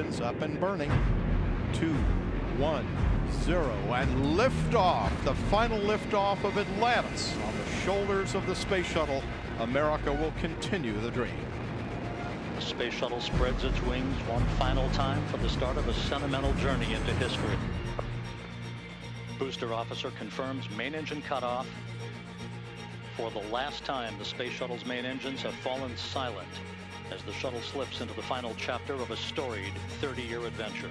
engines up and burning. 2, 1, 0, and liftoff. The final liftoff of Atlantis on the shoulders of the space shuttle. America will continue the dream. The space shuttle spreads its wings one final time for the start of a sentimental journey into history. Booster officer confirms main engine cutoff. For the last time, the space shuttle's main engines have fallen silent as the shuttle slips into the final chapter of a storied 30-year adventure.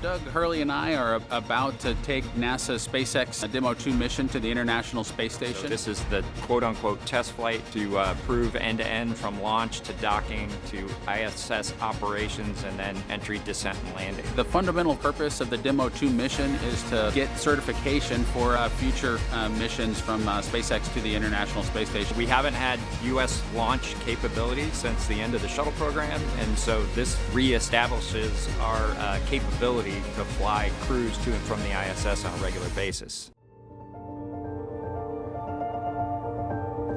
Doug, Hurley, and I are about to take NASA's SpaceX Demo 2 mission to the International Space Station. So this is the quote-unquote test flight to prove end-to-end from launch to docking to ISS operations and then entry, descent, and landing. The fundamental purpose of the Demo 2 mission is to get certification for future missions from SpaceX to the International Space Station. We haven't had U.S. launch capability since the end of the shuttle program, and so this reestablishes our capability to fly crews to and from the ISS on a regular basis.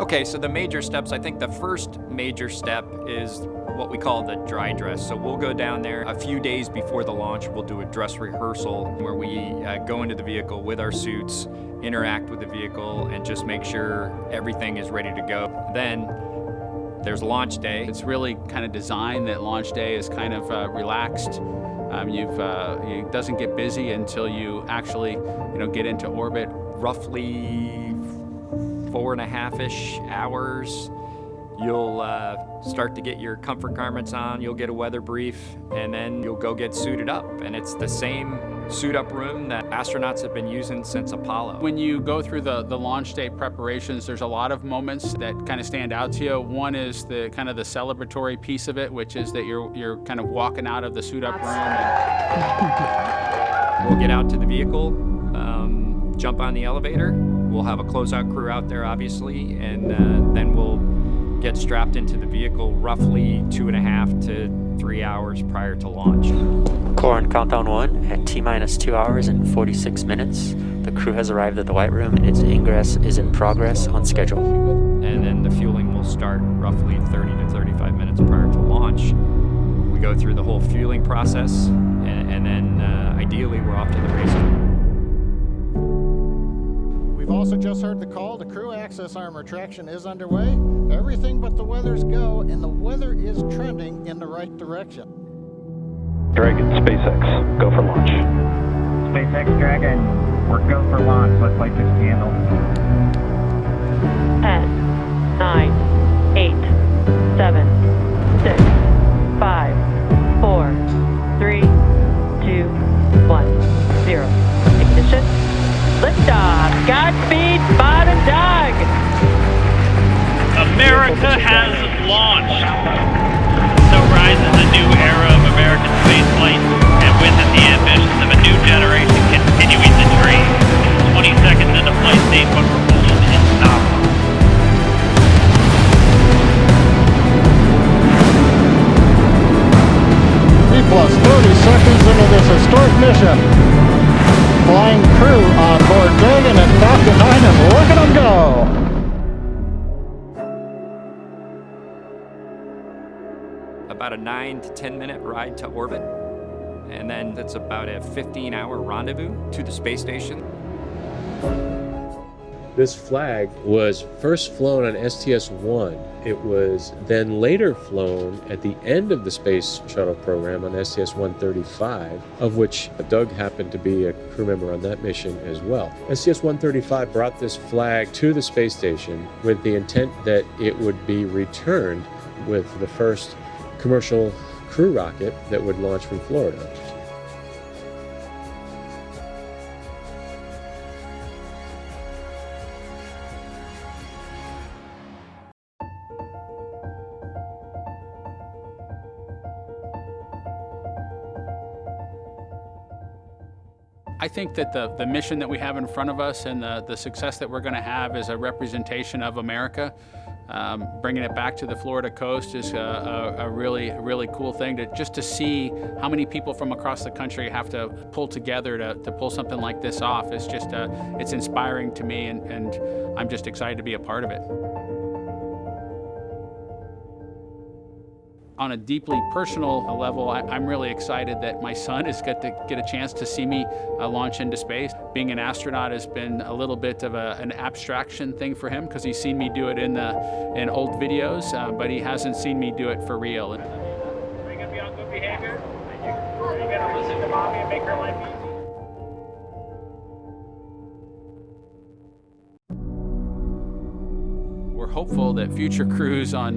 Okay, so the major steps, I think the first major step is what we call the dry dress. So we'll go down there a few days before the launch. We'll do a dress rehearsal where we go into the vehicle with our suits, interact with the vehicle, and just make sure everything is ready to go. Then there's launch day. It's really kind of designed that launch day is kind of relaxed. It doesn't get busy until you actually, get into orbit. Roughly 4.5-ish hours. You'll start to get your comfort garments on, you'll get a weather brief, and then you'll go get suited up. And it's the same suit-up room that astronauts have been using since Apollo. When you go through the launch day preparations, there's a lot of moments that kind of stand out to you. One is the kind of the celebratory piece of it, which is that you're kind of walking out of the suit-up room. And we'll get out to the vehicle, jump on the elevator. We'll have a closeout crew out there, obviously, and then we'll get strapped into the vehicle roughly 2.5 to 3 hours prior to launch. Core on countdown 1 at T-minus 2 hours and 46 minutes. The crew has arrived at the White Room and its ingress is in progress on schedule. And then the fueling will start roughly 30 to 35 minutes prior to launch. We go through the whole fueling process, and then ideally we're off to the races. We've also just heard the call. The crew access arm retraction is underway. Everything but the weather's go, and the weather is trending in the right direction. Dragon, SpaceX, go for launch. SpaceX Dragon, we're go for launch. Let's light this candle. 10, 9, 8, 7, 6, 5, 4, 3, 2, 1, 0. Ignition. Liftoff. Godspeed, Bob and Doug. America has launched. So rises a new era of American spaceflight, and with it the ambitions of a new generation continuing the dream. 20 seconds into flight stage, but propulsion is stopped. Plus 30 seconds into this historic mission. Flying crew on board Dragon and Falcon 9, and look at them go! About a 9 to 10 minute ride to orbit, and then it's about a 15-hour rendezvous to the space station. This flag was first flown on STS-1. It was then later flown at the end of the space shuttle program on STS-135, of which Doug happened to be a crew member on that mission as well. STS-135 brought this flag to the space station with the intent that it would be returned with the first commercial crew rocket that would launch from Florida. I think that the mission that we have in front of us and the success that we're going to have is a representation of America. Bringing it back to the Florida coast is a really cool thing to see how many people from across the country have to pull together to pull something like this off. It's just it's inspiring to me, and I'm just excited to be a part of it. On a deeply personal level, I'm really excited that my son is going to get a chance to see me launch into space. Being an astronaut has been a little bit of an abstraction thing for him because he's seen me do it in old videos, but he hasn't seen me do it for real. Are you going to be on good behavior? Are you going to listen to mommy and make her life easy? We're hopeful that future crews on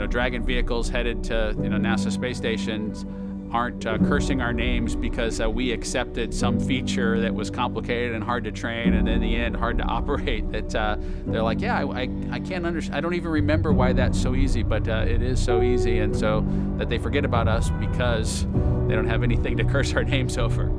Dragon vehicles headed to NASA space stations aren't cursing our names because we accepted some feature that was complicated and hard to train, and in the end hard to operate. That they're like, yeah, I can't understand. I don't even remember why that's so easy, but it is so easy, and so that they forget about us because they don't have anything to curse our names over.